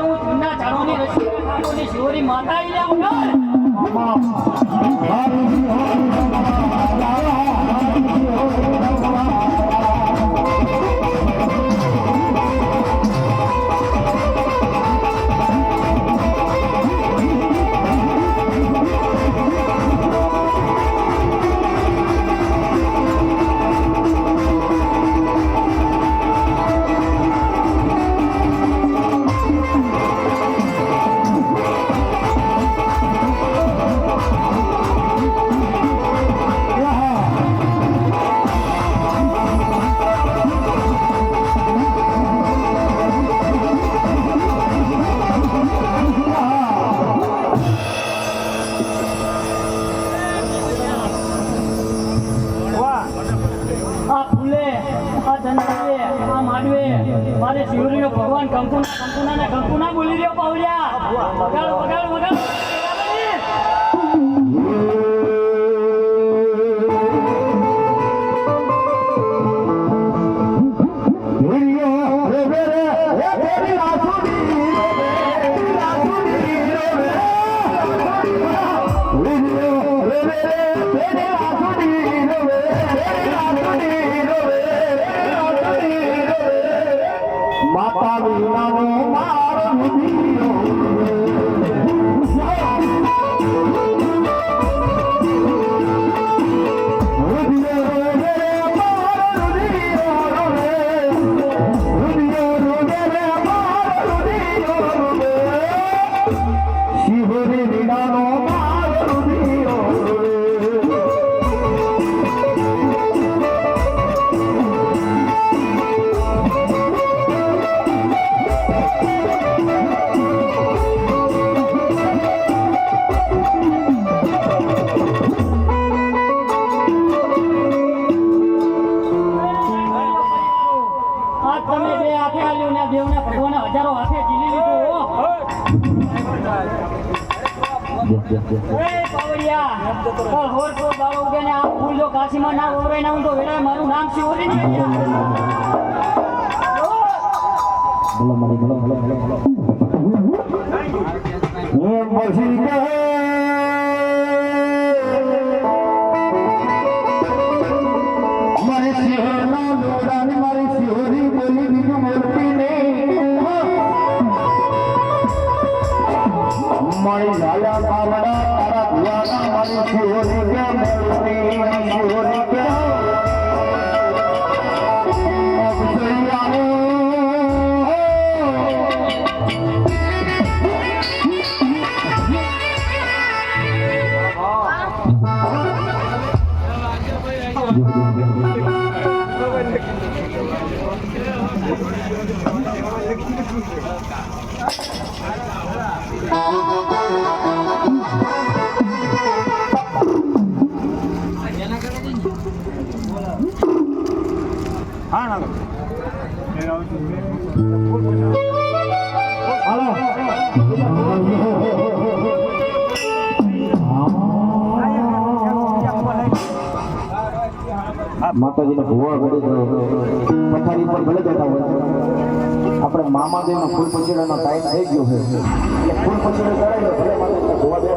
હું જૂના ચારોની રસી ઠાકોરની શિવરી માતા અહીંયા મારે શિવરીનો ભગવાન કંકુના બોલી રહ્યો પાવડિયા વગાડ વગાડ વગાડ માતા વિનાનો મારો શિવરી વિનાનો મારો હજારો હાથે જીલી લીધું હોર તો દાડો ઉગે ને આ ફૂલ જો કાશીમાં ના ઓવરાય ના હું તો વેડા મારું નામ શિવરી ને મારી શિવના લોડાની મારી શિવરી બોલી બીજું બોલતી નહીં મારી લાલા કાવડા તારા ભુવાના મારી શિવરી કે બોલતી શિવરી કે માતાજીને ભૂવા કરી પથારી પર ભલે જતા હોય આપણે મામાદેવના ફૂલ પછીડાનો ટાઈમ થઈ ગયો છે એટલે ફૂલ પછીડો ચડાવી